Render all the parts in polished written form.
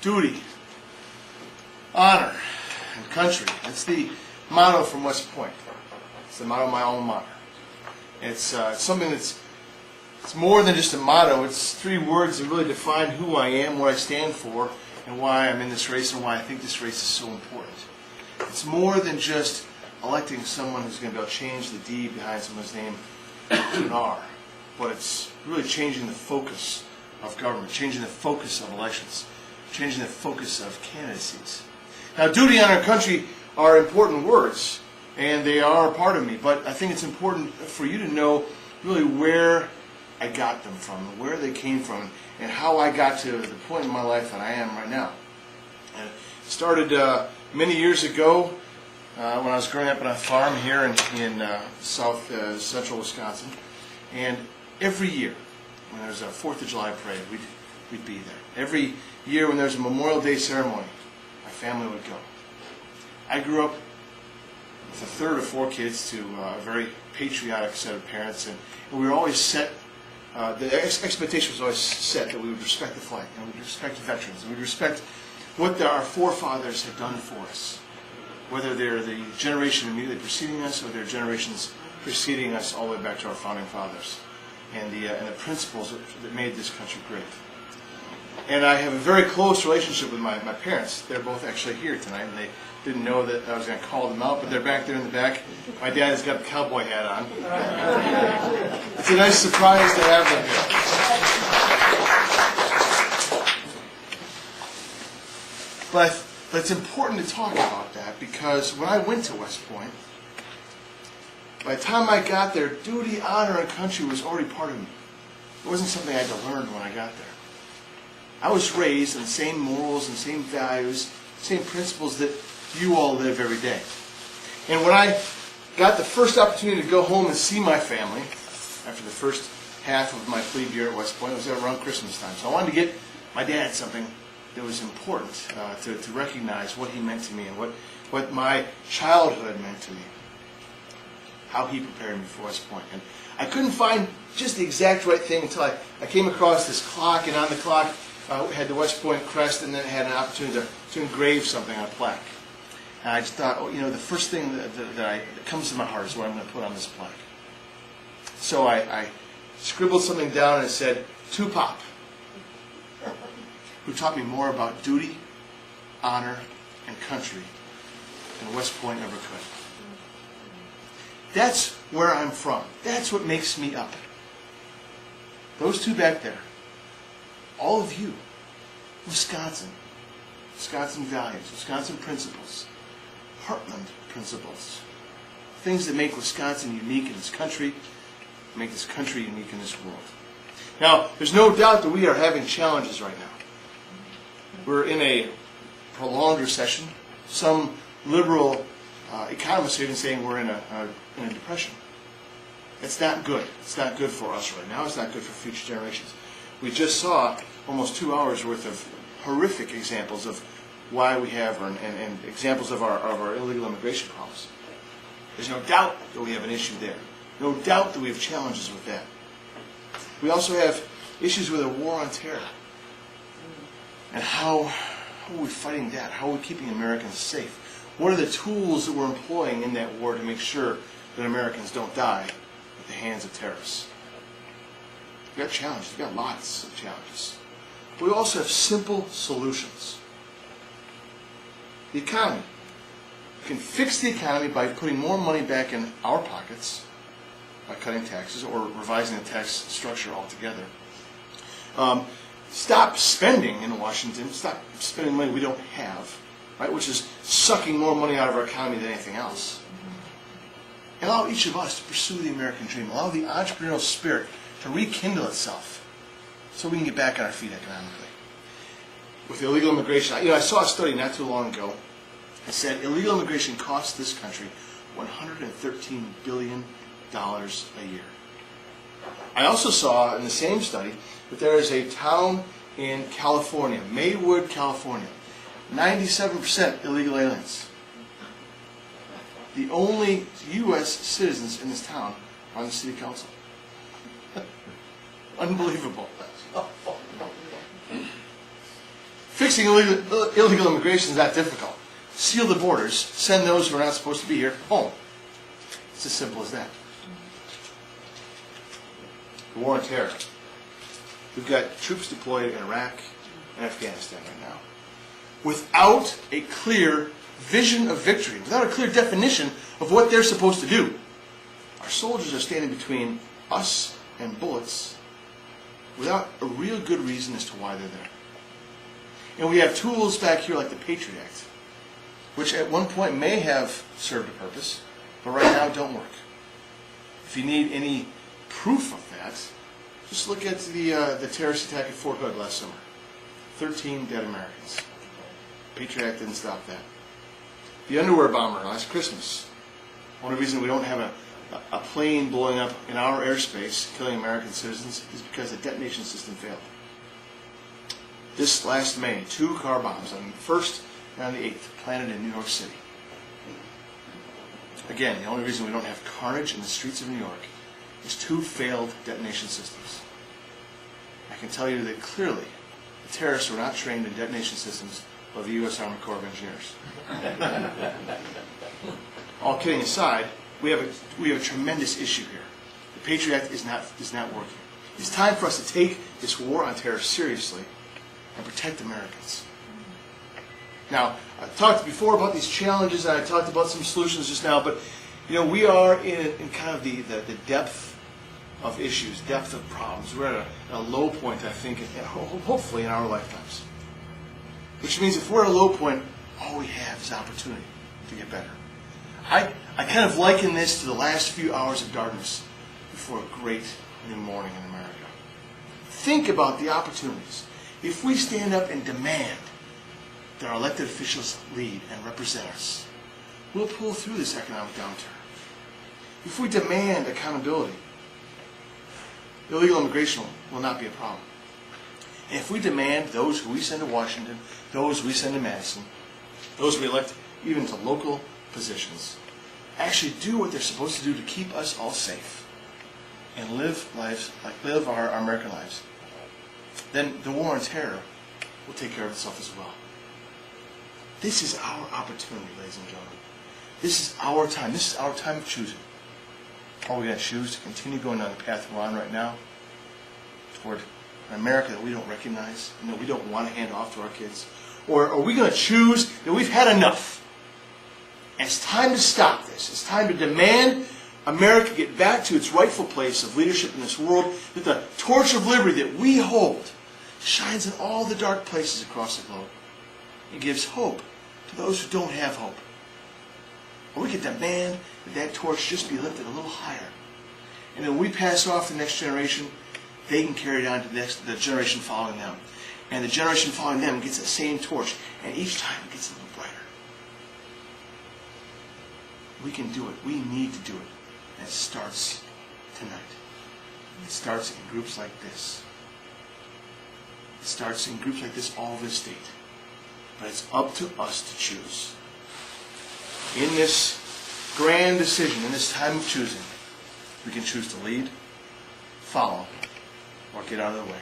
duty, honor, and country. That's the motto from West Point. It's the motto of my alma mater. It's something it's more than just a motto. It's three words that really define who I am, what I stand for, and why I'm in this race, and why I think this race is so important. It's more than just electing someone who's going to be able to change the D behind someone's name to an R, but it's really changing the focus of government, changing the focus of elections, changing the focus of candidacies. Now, duty, honor, and country are important words, and they are a part of me, but I think it's important for you to know really where I got them from, where they came from, and how I got to the point in my life that I am right now. And it started many years ago when I was growing up on a farm here in south central Wisconsin, and every year when there's a 4th of July parade, we'd be there. Every year when there's a Memorial Day ceremony, my family would go. I grew up with a third of 4 kids to a very patriotic set of parents, and we were always set, the expectation was always set that we would respect the flag, and we'd respect the veterans, and we'd respect what our forefathers had done for us, whether they're the generation immediately preceding us or they're generations preceding us all the way back to our founding fathers, and the principles that made this country great. And I have a very close relationship with my parents. They're both actually here tonight, and they didn't know that I was going to call them out, but they're back there in the back. My dad has got a cowboy hat on. It's a nice surprise to have them here. But it's important to talk about that, because when I went to West Point, by the time I got there, duty, honor, and country was already part of me. It wasn't something I had to learn when I got there. I was raised in the same morals and same values, same principles that you all live every day. And when I got the first opportunity to go home and see my family, after the first half of my plebe year at West Point, it was around Christmas time. So I wanted to get my dad something that was important to recognize what he meant to me and what my childhood meant to me, how he prepared me for West Point. And I couldn't find just the exact right thing until I came across this clock, and on the clock had the West Point crest, and then had an opportunity to engrave something on a plaque. And I just thought, the first thing that comes to my heart is what I'm going to put on this plaque. So I scribbled something down, and it said, "To Pop, who taught me more about duty, honor, and country than West Point ever could." That's where I'm from. That's what makes me up. Those two back there, all of you, Wisconsin values, Wisconsin principles, Heartland principles, things that make Wisconsin unique in this country, make this country unique in this world. Now, there's no doubt that we are having challenges right now. We're in a prolonged recession. Some liberal economists are even saying we're in a depression. It's not good. It's not good for us right now. It's not good for future generations. We just saw almost 2 hours worth of horrific examples of why we have, and examples of our illegal immigration problems. There's no doubt that we have an issue there. No doubt that we have challenges with that. We also have issues with a war on terror. And how are we fighting that? How are we keeping Americans safe? What are the tools that we're employing in that war to make sure that Americans don't die at the hands of terrorists? We've got challenges. We've got lots of challenges. But we also have simple solutions. The economy. We can fix the economy by putting more money back in our pockets, by cutting taxes or revising the tax structure altogether. Stop spending in Washington. Stop spending money we don't have, right? Which is sucking more money out of our economy than anything else. And allow each of us to pursue the American dream. Allow the entrepreneurial spirit to rekindle itself so we can get back on our feet economically. With illegal immigration, I saw a study not too long ago that said illegal immigration costs this country $113 billion a year. I also saw in the same study that there is a town in California, Maywood, California, 97% illegal aliens. The only U.S. citizens in this town are on the city council. Unbelievable. Fixing illegal immigration is not difficult. Seal the borders, send those who are not supposed to be here home. It's as simple as that. The war on terror. We've got troops deployed in Iraq and Afghanistan right now. Without a clear vision of victory, without a clear definition of what they're supposed to do, our soldiers are standing between us and bullets without a real good reason as to why they're there. And we have tools back here like the Patriot Act, which at one point may have served a purpose, but right now don't work. If you need any proof of that, just look at the terrorist attack at Fort Hood last summer. 13 dead Americans. Patriot Act didn't stop that. The underwear bomber last Christmas. One of the reasons we don't have a plane blowing up in our airspace, killing American citizens, is because the detonation system failed. This last May, 2 car bombs on the 1st and on the 8th, planted in New York City. Again, the only reason we don't have carnage in the streets of New York is 2 failed detonation systems. I can tell you that clearly the terrorists were not trained in detonation systems of the U.S. Army Corps of Engineers. All kidding aside, we have a tremendous issue here. The Patriot Act is not working. It's time for us to take this war on terror seriously and protect Americans. Now, I talked before about these challenges, and I talked about some solutions just now, but we are in kind of the depth of issues, depth of problems. We're at a low point, I think, hopefully in our lifetimes. Which means if we're at a low point, all we have is opportunity to get better. I kind of liken this to the last few hours of darkness before a great new morning in America. Think about the opportunities. If we stand up and demand that our elected officials lead and represent us, we'll pull through this economic downturn. If we demand accountability, illegal immigration will not be a problem. And if we demand those who we send to Washington, those we send to Madison, those we elect even to local positions, actually do what they're supposed to do to keep us all safe and live our American lives, then the war on terror will take care of itself as well. This is our opportunity, ladies and gentlemen. This is our time. This is our time of choosing. Are we going to choose to continue going down the path we're on right now toward an America that we don't recognize and that we don't want to hand off to our kids? Or are we going to choose that we've had enough? And it's time to stop this. It's time to demand America get back to its rightful place of leadership in this world, that the torch of liberty that we hold shines in all the dark places across the globe. It gives hope to those who don't have hope. Or we can demand that that torch just be lifted a little higher. And then we pass off to the next generation, they can carry it on to the generation following them. And the generation following them gets the same torch, and each time it gets a little brighter. We can do it. We need to do it. And it starts tonight. It starts in groups like this. It starts in groups like this all over the state. But it's up to us to choose. In this grand decision, in this time of choosing, we can choose to lead, follow, or get out of the way.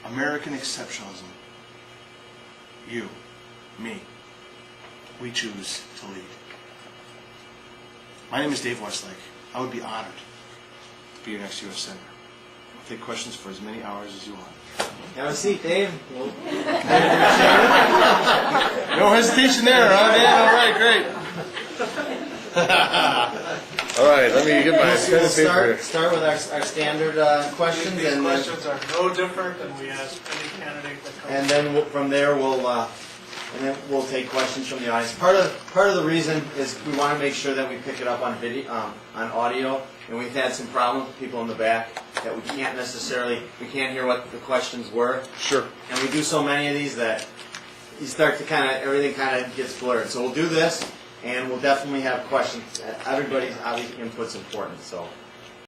American exceptionalism. You, me, we choose to lead. My name is Dave Westlake. I would be honored to be your next U.S. Senator. I'll take questions for as many hours as you want. Have a seat, Dave. No hesitation there, huh, Dan? All right, great. All right, let me get my pen and paper here. Start with our standard questions. These and questions are no different than we ask any candidate that comes. And then from there we'll take questions from the audience. Part of the reason is we want to make sure that we pick it up on video, on audio, and we've had some problems with people in the back that we can't hear what the questions were. Sure. And we do so many of these that you start to everything kind of gets blurred. So we'll do this, and we'll definitely have questions. Everybody's obviously input's important, so.